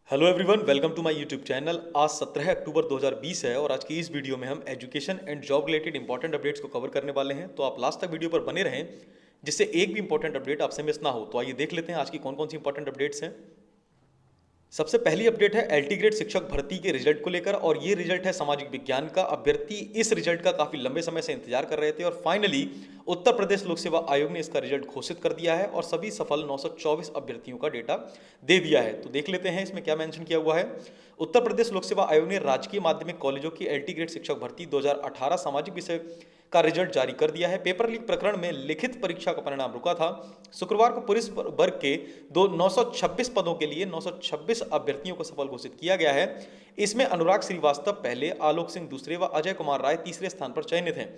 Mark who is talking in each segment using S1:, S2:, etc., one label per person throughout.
S1: Hello everyone, welcome to my YouTube channel. आज 17 अक्टूबर 2020 है और आज की इस वीडियो में हम education and job related important updates को कवर करने वाले हैं। तो आप लास्ट तक वीडियो पर बने रहें जिससे एक भी इंपॉर्टेंट अपडेट आपसे मिस ना हो। तो आइए देख लेते हैं आज की कौन कौन सी इंपॉर्टेंट अपडेट्स हैं। सबसे पहली अपडेट है एलटी ग्रेड शिक्षक भर्ती के रिजल्ट को लेकर और ये रिजल्ट है सामाजिक विज्ञान का। अभ्यर्थी इस रिजल्ट का काफी लंबे समय से इंतजार कर रहे थे और फाइनली उत्तर प्रदेश लोक सेवा आयोग ने इसका रिजल्ट घोषित कर दिया है और सभी सफल 924 अभ्यर्थियों का डेटा दे दिया है। तो देख लेते हैं इसमें क्या मेंशन किया हुआ है। उत्तर प्रदेश लोक सेवा आयोग ने राजकीय माध्यमिक कॉलेजों की एलटी ग्रेड शिक्षक भर्ती 2018 सामाजिक विषय का रिजल्ट जारी कर दिया है। पेपर लीक प्रकरण में लिखित परीक्षा का परिणाम रुका था। शुक्रवार को पुरुष वर्ग के 926 पदों के लिए 926 अभ्यर्थियों को सफल घोषित किया गया है। इसमें अनुराग श्रीवास्तव पहले, आलोक सिंह दूसरे व अजय कुमार राय तीसरे स्थान पर चयनित हैं।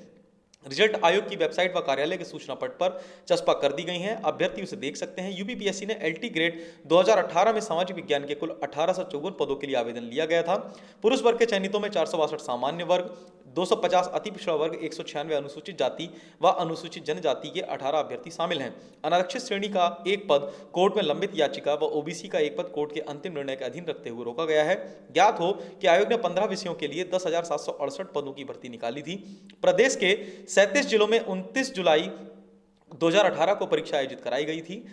S1: रिजल्ट आयोग की वेबसाइट व कार्यालय के सूचना पट पर चस्पा कर दी गई हैं। अभ्यर्थी उसे देख सकते हैं। यूपीपीएससी ने एलटी ग्रेड 2018 में सामाजिक विज्ञान के कुल 1854 पदों के लिए आवेदन लिया गया था। पुरुष वर्ग के चयनितों में 462 सामान्य वर्ग, 250 अति पिछड़ा वर्ग, 196 अनुसूचित जाति व अनुसूचित जनजाति के 18 अभ्यर्थी शामिल हैं। अनारक्षित श्रेणी का एक पद कोर्ट में लंबित याचिका व ओबीसी का एक पद कोर्ट के अंतिम निर्णय के अधीन रखते हुए रोका गया है। ज्ञात हो कि आयोग ने 15 विषयों के लिए 10,768 पदों की भर्ती निकाली थी। प्रदेश के 37 जिलों में 29 जुलाई 2018 को परीक्षा आयोजित कराई गई थी।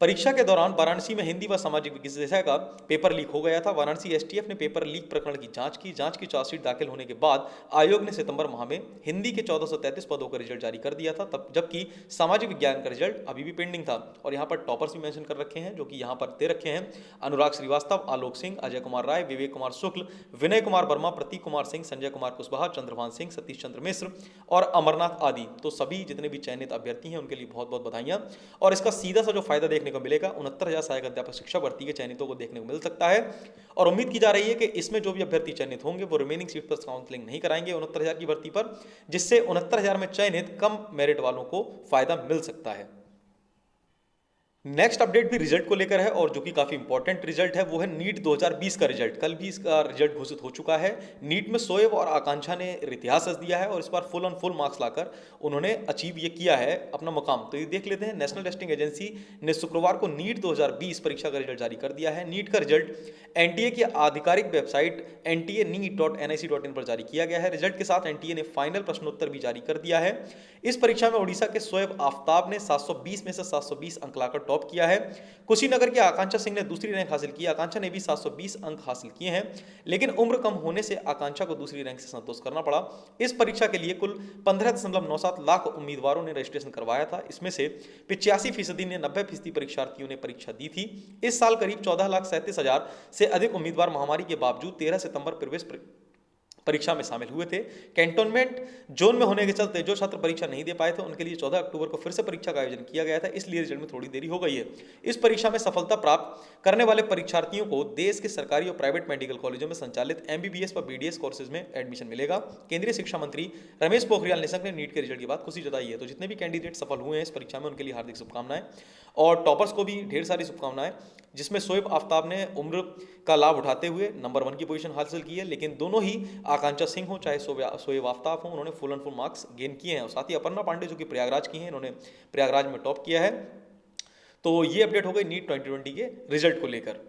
S1: परीक्षा के दौरान वाराणसी में हिंदी व सामाजिक विषय का पेपर लीक हो गया था। वाराणसी एसटीएफ ने पेपर लीक प्रकरण की जांच की चार्जशीट दाखिल होने के बाद आयोग ने सितंबर माह में हिंदी के 1433 पदों का रिजल्ट जारी कर दिया था, तब जबकि सामाजिक विज्ञान का रिजल्ट अभी भी पेंडिंग था। और यहाँ पर टॉपर्स भी मेंशन कर रखे हैं जो कि यहाँ पर दे रखे हैं: अनुराग श्रीवास्तव, आलोक सिंह, अजय कुमार राय, विवेक कुमार शुक्ल, विनय कुमार वर्मा, प्रतीक कुमार सिंह, संजय कुमार कुशवाहा, चंद्रभान सिंह, सतीश चंद्र मिश्र और अमरनाथ आदि। तो सभी जितने भी चयनित अभ्यर्थी हैं उनके लिए बहुत बहुत बधाइयां। और इसका सीधा सा जो फायदा देखने को मिलेगा 69,000 सहायक अध्यापक शिक्षा भर्ती के चयनितों को देखने को मिल सकता है। और उम्मीद की जा रही है कि इसमें जो भी अभ्यर्थी चयनित होंगे वो रिमेनिंग सीट पर काउंसलिंग नहीं कराएंगे 69,000 की भर्ती पर, जिससे 69,000 में चयनित कम मेरिट वालों को फायदा मिल सकता है। नेक्स्ट अपडेट भी रिजल्ट को लेकर है और जो कि काफी इंपॉर्टेंट रिजल्ट है वो है नीट 2020 का रिजल्ट। कल भी इसका रिजल्ट घोषित हो चुका है। नीट में शोएब और आकांक्षा ने इतिहास रच दिया है और इस बार फुल ऑन फुल मार्क्स लाकर उन्होंने अचीव ये किया है अपना मुकाम। तो ये देख लेते हैं। नेशनल टेस्टिंग एजेंसी ने शुक्रवार को नीट 2020 परीक्षा का रिजल्ट जारी कर दिया है। नीट का रिजल्ट एनटीए की आधिकारिक वेबसाइट nta.nic.in पर जारी किया गया है। रिजल्ट के साथ एनटीए ने फाइनल प्रश्नोत्तर भी जारी कर दिया है। इस परीक्षा में उड़ीसा के शोएब आफ्ताब ने 720 में से 720 अंक लाकर टॉप किया है। कुशीनगर की आकांक्षा सिंह ने दूसरी रैंक हासिल की। आकांक्षा ने भी 720 अंक हासिल किए हैं, लेकिन उम्र कम होने से आकांक्षा को दूसरी रैंक से संतोष करना पड़ा। इस परीक्षा के लिए कुल 15.97 लाख उम्मीदवारों ने रजिस्ट्रेशन करवाया था। इसमें से 85% ने 90% परीक्षार्थियों ने परीक्षा दी थी। इस साल करीब 14,37,000 से अधिक उम्मीदवार महामारी के बावजूद 13 सितंबर प्रवेश परीक्षा में शामिल हुए थे। कैंटोनमेंट जोन में होने के चलते जो छात्र परीक्षा नहीं दे पाए थे उनके लिए 14 अक्टूबर को फिर से परीक्षा का आयोजन किया गया था, इसलिए रिजल्ट में थोड़ी देरी हो गई है। इस परीक्षा में सफलता प्राप्त करने वाले परीक्षार्थियों को देश के सरकारी और प्राइवेट मेडिकल कॉलेजों में संचालित एमबीबीएस व बीडीएस कोर्सेज में एडमिशन मिलेगा। केंद्रीय शिक्षा मंत्री रमेश पोखरियाल निशंक ने नीट के रिजल्ट के बाद खुशी जताई है। तो जितने भी कैंडिडेट सफल हुए हैं इस परीक्षा में उनके लिए हार्दिक शुभकामनाएं और टॉपर्स को भी ढेर सारी शुभकामनाएं, जिसमें शोएब आफ्ताब ने उम्र का लाभ उठाते हुए नंबर 1 की पोजीशन हासिल की है। लेकिन दोनों ही आकांक्षा सिंह हो चाहे शोएब आफ्ताब हो, उन्होंने full and full marks gain किए हैं। और साथ ही अपर्णा पांडे जो कि प्रयागराज की हैं, इन्होंने प्रयागराज में टॉप किया है। तो ये अपडेट हो गई नीट 2020 के रिजल्ट को लेकर।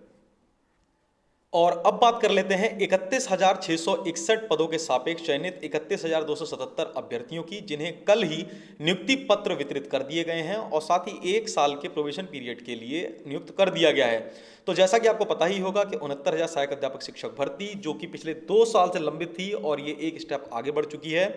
S1: और अब बात कर लेते हैं 31,661 पदों के सापेक्ष चयनित 31,277 अभ्यर्थियों की, जिन्हें कल ही नियुक्ति पत्र वितरित कर दिए गए हैं और साथ ही 1 साल के प्रोबेशन पीरियड के लिए नियुक्त कर दिया गया है। तो जैसा कि आपको पता ही होगा कि 69,000 सहायक अध्यापक शिक्षक भर्ती जो कि पिछले 2 साल से लंबित थी और ये एक स्टेप आगे बढ़ चुकी है।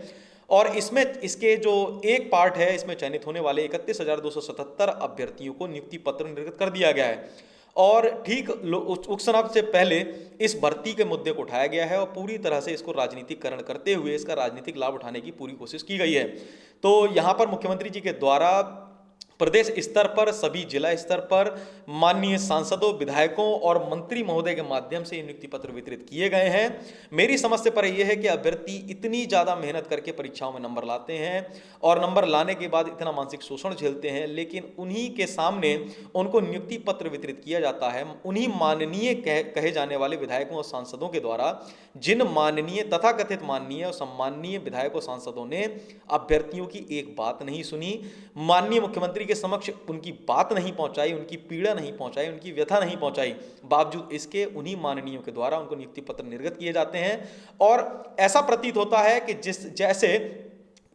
S1: और इसमें इसके जो एक पार्ट है, इसमें चयनित होने वाले 31,277 अभ्यर्थियों को नियुक्ति पत्र निर्गत कर दिया गया है। और ठीक उपचुनाव से पहले इस भर्ती के मुद्दे को उठाया गया है और पूरी तरह से इसको राजनीतिकरण करते हुए इसका राजनीतिक लाभ उठाने की पूरी कोशिश की गई है। तो यहाँ पर मुख्यमंत्री जी के द्वारा प्रदेश स्तर पर, सभी जिला स्तर पर माननीय सांसदों, विधायकों और मंत्री महोदय के माध्यम से नियुक्ति पत्र वितरित किए गए हैं। मेरी समझ से पर यह है कि अभ्यर्थी इतनी ज़्यादा मेहनत करके परीक्षाओं में नंबर लाते हैं और नंबर लाने के बाद इतना मानसिक शोषण झेलते हैं, लेकिन उन्हीं के सामने उनको नियुक्ति पत्र वितरित किया जाता है। उन्हीं माननीय कहे जाने वाले विधायकों और सांसदों के द्वारा, जिन माननीय तथाकथित माननीय और सम्माननीय विधायकों सांसदों ने अभ्यर्थियों की एक बात नहीं सुनी, माननीय मुख्यमंत्री के समक्ष उनकी बात नहीं पहुंचाई, उनकी पीड़ा नहीं पहुंचाई, उनकी व्यथा नहीं पहुंचाई, बावजूद इसके उन्हीं माननीयों के द्वारा उनको नियुक्ति पत्र निर्गत किए जाते हैं। और ऐसा प्रतीत होता है कि जैसे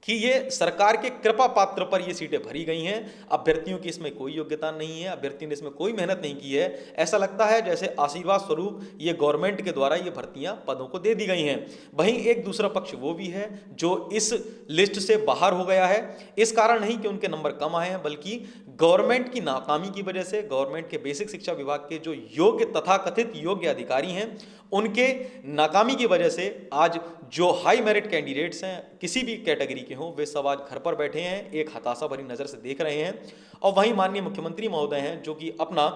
S1: कि ये सरकार के कृपा पात्र पर ये सीटें भरी गई हैं, अभ्यर्थियों की इसमें कोई योग्यता नहीं है, अभ्यर्थियों ने इसमें कोई मेहनत नहीं की है। ऐसा लगता है जैसे आशीर्वाद स्वरूप ये गवर्नमेंट के द्वारा ये भर्तियां पदों को दे दी गई हैं। वहीं एक दूसरा पक्ष वो भी है जो इस लिस्ट से बाहर हो गया है। इस कारण नहीं कि उनके नंबर कम आए हैं, बल्कि गवर्नमेंट की नाकामी की वजह से, गवर्नमेंट के बेसिक शिक्षा विभाग के जो योग्य तथाकथित योग्य अधिकारी हैं, उनके नाकामी की वजह से आज जो हाई मेरिट कैंडिडेट्स हैं, किसी भी कैटेगरी के हों, वे सब आज घर पर बैठे हैं, एक हताशा भरी नज़र से देख रहे हैं। और वहीं माननीय मुख्यमंत्री महोदय हैं जो कि अपना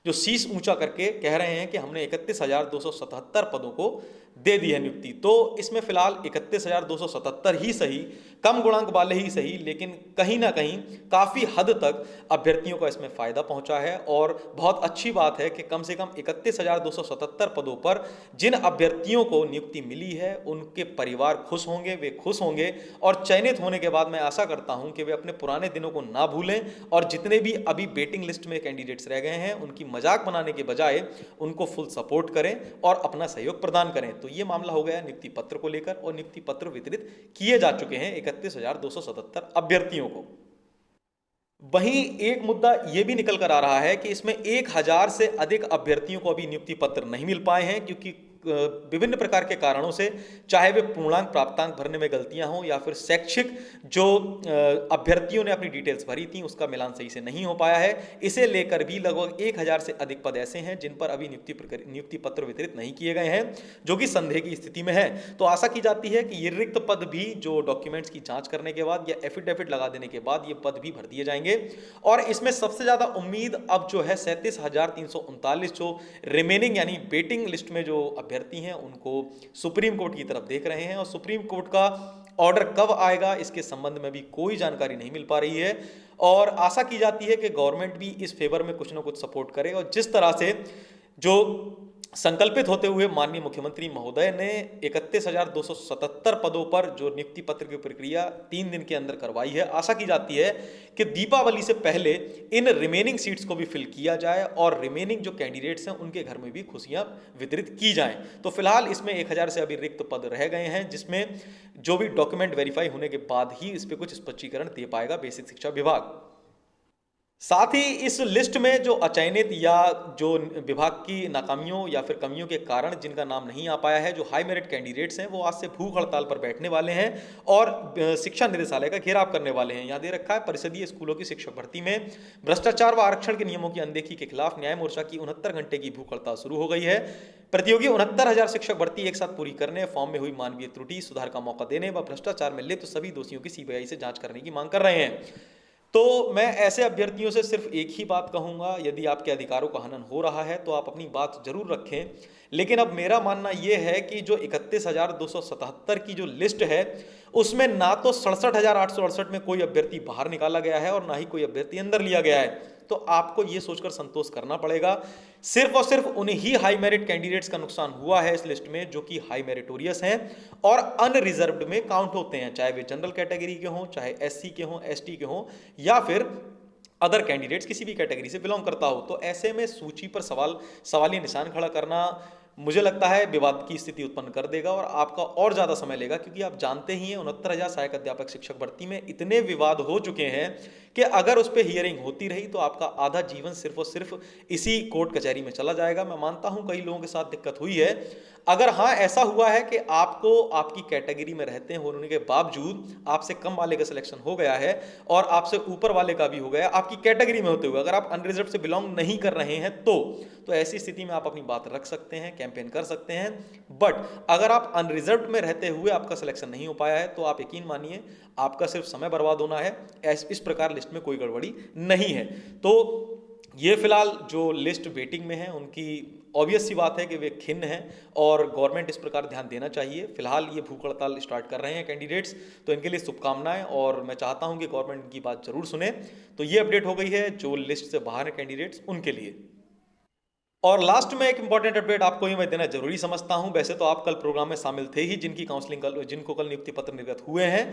S1: जो शीश ऊंचा करके कह रहे हैं कि हमने 31,277 पदों को दे दी है नियुक्ति। तो इसमें फिलहाल 31,277 ही सही, कम गुणांक वाले ही सही, लेकिन कहीं ना कहीं काफ़ी हद तक अभ्यर्थियों को इसमें फ़ायदा पहुंचा है। और बहुत अच्छी बात है कि कम से कम 31,277 पदों पर जिन अभ्यर्थियों को नियुक्ति मिली है, उनके परिवार खुश होंगे, वे खुश होंगे। और चयनित होने के बाद मैं आशा करता हूं कि वे अपने पुराने दिनों को ना भूलें और जितने भी अभी वेटिंग लिस्ट में कैंडिडेट्स रह गए हैं, उनकी मजाक बनाने के बजाय उनको फुल सपोर्ट करें और अपना सहयोग प्रदान करें। तो ये मामला हो गया नियुक्ति पत्र को लेकर, और नियुक्ति पत्र वितरित किए जा चुके हैं 31,277 अभ्यर्थियों को। वहीं एक मुद्दा यह भी निकल कर आ रहा है कि इसमें 1,000 से अधिक अभ्यर्थियों को अभी नियुक्ति पत्र नहीं मिल पाए हैं, क्योंकि विभिन्न प्रकार के कारणों से, चाहे वे पूर्णांक प्राप्तांक भरने में गलतियां हों या फिर शैक्षिक जो अभ्यर्थियों ने अपनी डिटेल्स भरी थी उसका मिलान सही से नहीं हो पाया है। इसे लेकर भी लगभग 1,000 से अधिक पद ऐसे हैं जिन पर अभी नियुक्ति पत्र वितरित नहीं किए गए हैं, जो कि संदेह की स्थिति में है। तो आशा की जाती है कि ये रिक्त पद भी जो डॉक्यूमेंट्स की जांच करने के बाद या एफिडेविट लगा देने के बाद ये पद भी भर दिए जाएंगे। और इसमें सबसे ज्यादा उम्मीद अब जो है 37,339 जो रिमेनिंग यानी वेटिंग लिस्ट में जो अभ्यर्थी हैं उनको सुप्रीम कोर्ट की तरफ देख रहे हैं। और सुप्रीम कोर्ट का ऑर्डर कब आएगा इसके संबंध में भी कोई जानकारी नहीं मिल पा रही है। और आशा की जाती है कि गवर्नमेंट भी इस फेवर में कुछ ना कुछ सपोर्ट करे। और जिस तरह से जो संकल्पित होते हुए माननीय मुख्यमंत्री महोदय ने 31,277 पदों पर जो नियुक्ति पत्र की प्रक्रिया 3 दिन के अंदर करवाई है, आशा की जाती है कि दीपावली से पहले इन रिमेनिंग सीट्स को भी फिल किया जाए और रिमेनिंग जो कैंडिडेट्स हैं उनके घर में भी खुशियां वितरित की जाएं। तो फिलहाल इसमें 1,000 से अभी रिक्त पद रह गए हैं, जिसमें जो भी डॉक्यूमेंट वेरीफाई होने के बाद ही इस पर कुछ स्पष्टीकरण दे पाएगा बेसिक शिक्षा विभाग। साथ ही इस लिस्ट में जो अचयनित या जो विभाग की नाकामियों या फिर कमियों के कारण जिनका नाम नहीं आ पाया है, जो हाई मेरिट कैंडिडेट्स हैं, वो आज से भूख हड़ताल पर बैठने वाले हैं और शिक्षा निदेशालय का घेराव करने वाले हैं। यहाँ दे रखा है, परिषदीय स्कूलों की शिक्षक भर्ती में भ्रष्टाचार व आरक्षण के नियमों की अनदेखी के खिलाफ न्याय मोर्चा की 69 घंटे की भूख हड़ताल शुरू हो गई है। प्रतियोगी 69,000 शिक्षक भर्ती एक साथ पूरी करने, फॉर्म में हुई मानवीय त्रुटि सुधार का मौका देने व भ्रष्टाचार में लिप्त सभी दोषियों की सीबीआई से जांच करने की मांग कर रहे हैं। तो मैं ऐसे अभ्यर्थियों से सिर्फ एक ही बात कहूंगा, यदि आपके अधिकारों का हनन हो रहा है तो आप अपनी बात जरूर रखें। लेकिन अब मेरा मानना यह है कि जो 31,277 की जो लिस्ट है उसमें ना तो 67,868 में कोई अभ्यर्थी बाहर निकाला गया है और ना ही कोई अभ्यर्थी अंदर लिया गया है। तो आपको यह सोचकर संतोष करना पड़ेगा, सिर्फ और सिर्फ उन्हीं हाई मेरिट कैंडिडेट्स का नुकसान हुआ है इस लिस्ट में जो कि हाई मेरिटोरियस हैं और अनरिजर्व्ड में काउंट होते हैं, चाहे वे जनरल कैटेगरी के हों, चाहे एससी के हों, एसटी के हों या फिर अदर कैंडिडेट्स किसी भी कैटेगरी से बिलोंग करता हो। तो ऐसे में सूची पर सवालिया निशान खड़ा करना मुझे लगता है विवाद की स्थिति उत्पन्न कर देगा और आपका और ज्यादा समय लेगा, क्योंकि आप जानते ही हैं 69,000 सहायक अध्यापक शिक्षक भर्ती में इतने विवाद हो चुके हैं कि अगर उस पर हियरिंग होती रही तो आपका आधा जीवन सिर्फ और सिर्फ इसी कोर्ट कचहरी में चला जाएगा। मैं मानता हूं कई लोगों के साथ दिक्कत हुई है। अगर हाँ ऐसा हुआ है कि आपको आपकी कैटेगरी में रहते हैं होने के बावजूद आपसे कम वाले का सिलेक्शन हो गया है और आपसे ऊपर वाले का भी हो गया, आपकी कैटेगरी में होते हुए अगर आप अनरिजर्व से बिलोंग नहीं कर रहे हैं तो ऐसी स्थिति में आप अपनी बात रख सकते हैं, कैंपेन कर सकते हैं। बट अगर आप अनरिजर्व में रहते हुए आपका सिलेक्शन नहीं हो पाया है तो आप यकीन मानिए आपका सिर्फ समय बर्बाद होना है। इस प्रकार लिस्ट में कोई गड़बड़ी नहीं है। तो ये फिलहाल जो लिस्ट वेटिंग में है उनकी ऑब्वियस सी बात है कि वे खिन्न हैं और गवर्नमेंट इस प्रकार ध्यान देना चाहिए। फिलहाल ये भूख हड़ताल स्टार्ट कर रहे हैं कैंडिडेट्स, तो इनके लिए शुभकामनाएं और मैं चाहता हूं कि गवर्नमेंट इनकी बात जरूर सुने। तो ये अपडेट हो गई है जो लिस्ट से बाहर है कैंडिडेट्स उनके लिए। और लास्ट में एक इंपॉर्टेंट अपडेट आपको ही मैं देना जरूरी समझता हूं। वैसे तो आप कल प्रोग्राम में शामिल थे ही, जिनकी काउंसलिंग कल, जिनको कल नियुक्ति पत्र निर्गत हुए हैं।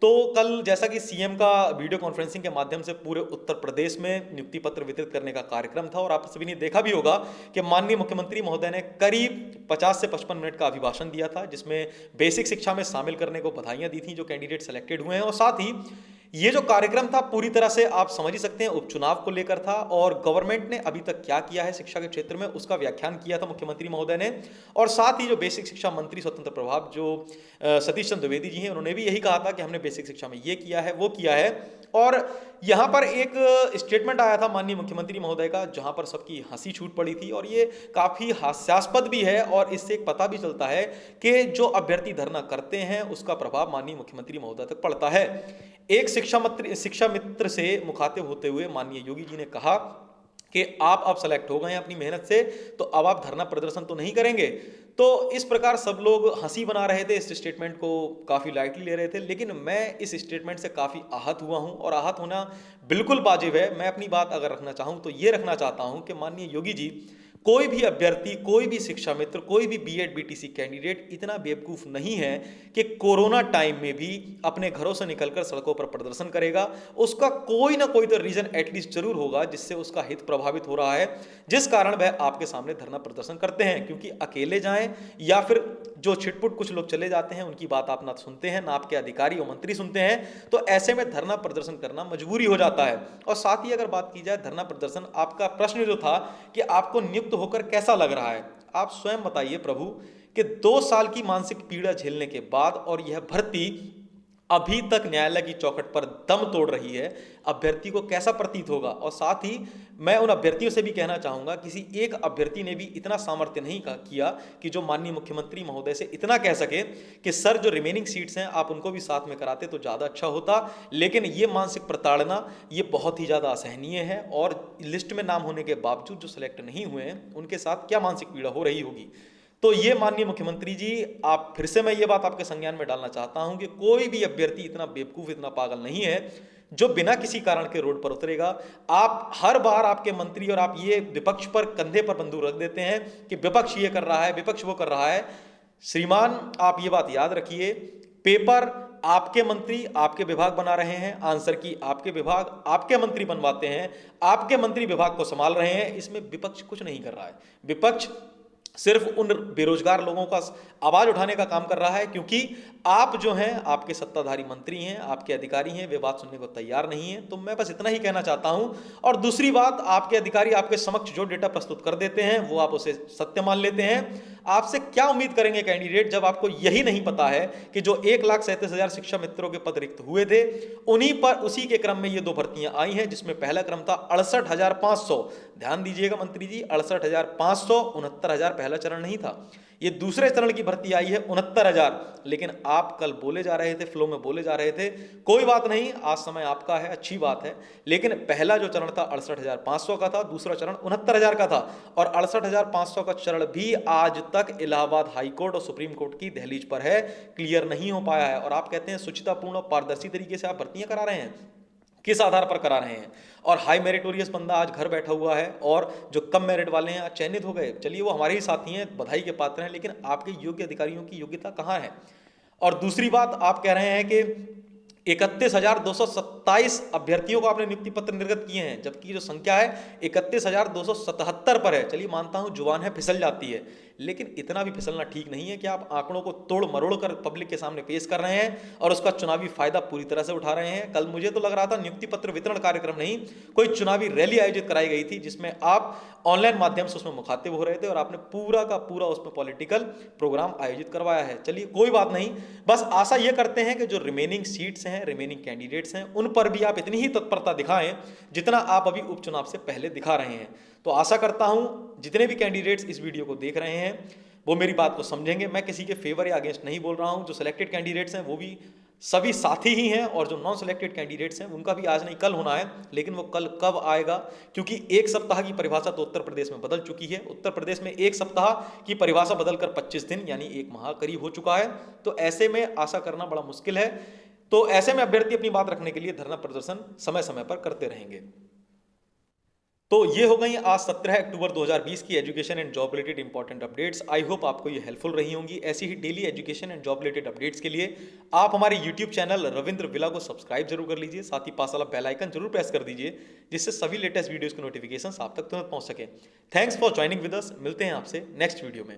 S1: तो कल जैसा कि सीएम का वीडियो कॉन्फ्रेंसिंग के माध्यम से पूरे उत्तर प्रदेश में नियुक्ति पत्र वितरित करने का कार्यक्रम था, और आप सभी ने देखा भी होगा कि माननीय मुख्यमंत्री महोदय ने करीब 50 से 55 मिनट का अभिभाषण दिया था, जिसमें बेसिक शिक्षा में शामिल करने को बधाइयां दी थी जो कैंडिडेट सेलेक्टेड हुए हैं। और साथ ही ये जो कार्यक्रम था पूरी तरह से आप समझ ही सकते हैं उपचुनाव को लेकर था, और गवर्नमेंट ने अभी तक क्या किया है शिक्षा के क्षेत्र में उसका व्याख्यान किया था मुख्यमंत्री महोदय ने। और साथ ही जो बेसिक शिक्षा मंत्री स्वतंत्र प्रभाव जो सतीश चंद्र द्विवेदी जी हैं, उन्होंने भी यही कहा था कि हमने बेसिक शिक्षा में ये किया है वो किया है। और यहां पर एक स्टेटमेंट आया था माननीय मुख्यमंत्री महोदय का, जहां पर सबकी हंसी छूट पड़ी थी, और ये काफी हास्यास्पद भी है, और इससे एक पता भी चलता है कि जो अभ्यर्थी धरना करते हैं उसका प्रभाव माननीय मुख्यमंत्री महोदय तक पड़ता है। एक शिक्षा मित्र से मुखातिब होते हुए माननीय योगी जी ने कहा कि आप अब सेलेक्ट हो गए हैं अपनी मेहनत से, तो अब आप धरना प्रदर्शन तो नहीं करेंगे। तो इस प्रकार सब लोग हंसी बना रहे थे, इस स्टेटमेंट को काफी लाइटली ले रहे थे, लेकिन मैं इस स्टेटमेंट से काफी आहत हुआ हूं, और आहत होना बिल्कुल वाजिब है। मैं अपनी बात अगर रखना चाहूं तो ये रखना चाहता हूं कि माननीय योगी जी, कोई भी अभ्यर्थी, कोई भी शिक्षा मित्र, कोई भी बीएड बीटीसी कैंडिडेट इतना बेवकूफ नहीं है कि कोरोना टाइम में भी अपने घरों से निकलकर सड़कों पर प्रदर्शन करेगा। उसका कोई ना कोई तो रीजन एटलीस्ट जरूर होगा जिससे उसका हित प्रभावित हो रहा है, जिस कारण वह आपके सामने धरना प्रदर्शन करते हैं। क्योंकि अकेले जाएं या फिर जो छिटपुट कुछ लोग चले जाते हैं, उनकी बात आप ना सुनते हैं, ना आपके अधिकारी और मंत्री सुनते हैं, तो ऐसे में धरना प्रदर्शन करना मजबूरी हो जाता है। और साथ ही अगर बात की जाए धरना प्रदर्शन, आपका प्रश्न जो था कि आपको नियुक्त होकर कैसा लग रहा है, आप स्वयं बताइए प्रभु कि 2 साल की मानसिक पीड़ा झेलने के बाद और यह भर्ती अभी तक न्यायालय की चौखट पर दम तोड़ रही है, अभ्यर्थी को कैसा प्रतीत होगा। और साथ ही मैं उन अभ्यर्थियों से भी कहना चाहूंगा, किसी एक अभ्यर्थी ने भी इतना सामर्थ्य नहीं किया कि जो माननीय मुख्यमंत्री महोदय से इतना कह सके कि सर जो रिमेनिंग सीट्स हैं आप उनको भी साथ में कराते तो ज्यादा अच्छा होता। लेकिन ये मानसिक प्रताड़ना ये बहुत ही ज्यादा असहनीय है, और लिस्ट में नाम होने के बावजूद जो सिलेक्ट नहीं हुए हैं उनके साथ क्या मानसिक पीड़ा हो रही होगी। तो ये माननीय मुख्यमंत्री जी, आप फिर से मैं ये बात आपके संज्ञान में डालना चाहता हूं कि कोई भी अभ्यर्थी इतना बेवकूफ, इतना पागल नहीं है जो बिना किसी कारण के रोड पर उतरेगा। आप हर बार आपके मंत्री और आप ये विपक्ष पर कंधे पर बंदूक रख देते हैं कि विपक्ष ये कर रहा है, विपक्ष वो कर रहा है। श्रीमान, आप ये बात याद रखिए, पेपर आपके मंत्री आपके विभाग बना रहे हैं, आंसर की आपके विभाग आपके मंत्री बनवाते हैं, आपके मंत्री विभाग को संभाल रहे हैं, इसमें विपक्ष कुछ नहीं कर रहा है। विपक्ष सिर्फ उन बेरोजगार लोगों का आवाज उठाने का काम कर रहा है, क्योंकि आप जो हैं, आपके सत्ताधारी मंत्री हैं, आपके अधिकारी हैं, वे बात सुनने को तैयार नहीं है। तो मैं बस इतना ही कहना चाहता हूं। और दूसरी बात, आपके अधिकारी आपके समक्ष जो डेटा प्रस्तुत कर देते हैं वो आप उसे सत्य मान लेते हैं। आपसे क्या उम्मीद करेंगे कैंडिडेट, जब आपको यही नहीं पता है कि जो 1,37,000 शिक्षा मित्रों के पद रिक्त हुए थे, उन्हीं पर उसी के क्रम में ये 2 भर्तियां आई हैं, जिसमें पहला क्रम था 68,500। ध्यान दीजिएगा मंत्री जी, 68,500, 69,000 पहला चरण नहीं था। ये दूसरे चरण की भर्ती आई है 69,000। लेकिन आप कल बोले जा रहे थे, फ्लो में बोले जा रहे थे, कोई बात नहीं, आज समय आपका है, अच्छी बात है। लेकिन पहला जो चरण था 68,500 का था, दूसरा चरण 69,000 का था, और 68,500 का चरण भी आज तक इलाहाबाद हाईकोर्ट और सुप्रीम कोर्ट की दहलीज पर है, क्लियर नहीं हो पाया है। और आप कहते हैं सुचितापूर्ण और पारदर्शी तरीके से आप भर्तियां करा रहे हैं, किस आधार पर करा रहे हैं? और हाई मेरिटोरियस बंदा आज घर बैठा हुआ है, और जो कम मेरिट वाले हैं आज चयनित हो गए, चलिए वो हमारे ही साथी हैं, बधाई के पात्र हैं, लेकिन आपके योग्य अधिकारियों की योग्यता कहाँ है? और दूसरी बात, आप कह रहे हैं कि 31,227 अभ्यर्थियों को आपने नियुक्ति पत्र निर्गत किए हैं, जबकि जो संख्या है 31,277 पर है। चलिए मानता हूं जुबान है फिसल जाती है, लेकिन इतना भी फिसलना ठीक नहीं है कि आप आंकड़ों को तोड़ मरोड़ कर पब्लिक के सामने पेश कर रहे हैं और उसका चुनावी फायदा पूरी तरह से उठा रहे हैं। कल मुझे तो लग रहा था नियुक्ति पत्र वितरण कार्यक्रम नहीं, कोई चुनावी रैली आयोजित कराई गई थी, जिसमें आप ऑनलाइन माध्यम से उसमें मुखातिब हो रहे थे, और आपने पूरा का पूरा उसमें पॉलिटिकल प्रोग्राम आयोजित करवाया है। चलिए कोई बात नहीं, बस आशा यह करते हैं कि जो रिमेनिंग सीट्स हैं, रिमेनिंग कैंडिडेट्स हैं, उन पर भी आप इतनी ही तत्परता दिखाएं जितना आप अभी उपचुनाव से पहले दिखा रहे हैं। तो आशा करता हूं जितने भी कैंडिडेट्स इस वीडियो को देख रहे हैं वो मेरी बात को समझेंगे। मैं किसी के फेवर या अगेंस्ट नहीं बोल रहा हूं। जो सिलेक्टेड कैंडिडेट्स हैं वो भी सभी साथी ही हैं, और जो नॉन सिलेक्टेड कैंडिडेट्स हैं उनका भी आज नहीं कल होना है। लेकिन वो कल कब आएगा, क्योंकि एक सप्ताह की परिभाषा तो उत्तर प्रदेश में बदल चुकी है। उत्तर प्रदेश में एक सप्ताह की परिभाषा बदलकर 25 दिन यानी 1 माह करीब हो चुका है। तो ऐसे में आशा करना बड़ा मुश्किल है। तो ऐसे में अभ्यर्थी अपनी बात रखने के लिए धरना प्रदर्शन समय समय पर करते रहेंगे। तो ये हो गई आज 17 अक्टूबर 2020 की education and job related important updates. I hope आपको ये हेल्पफुल रही होंगी। ऐसी ही daily education and job related updates के लिए आप हमारे यूट्यूब चैनल रविंद्र विला को सब्सक्राइब जरूर कर लीजिए, साथ ही पास वाला बेल आइकन जरूर प्रेस कर दीजिए, जिससे सभी लेटेस्ट वीडियोस की नोटिफिकेशन आप तक तुरंत पहुंच सके। Thanks for joining with us. मिलते हैं आपसे नेक्स्ट वीडियो में।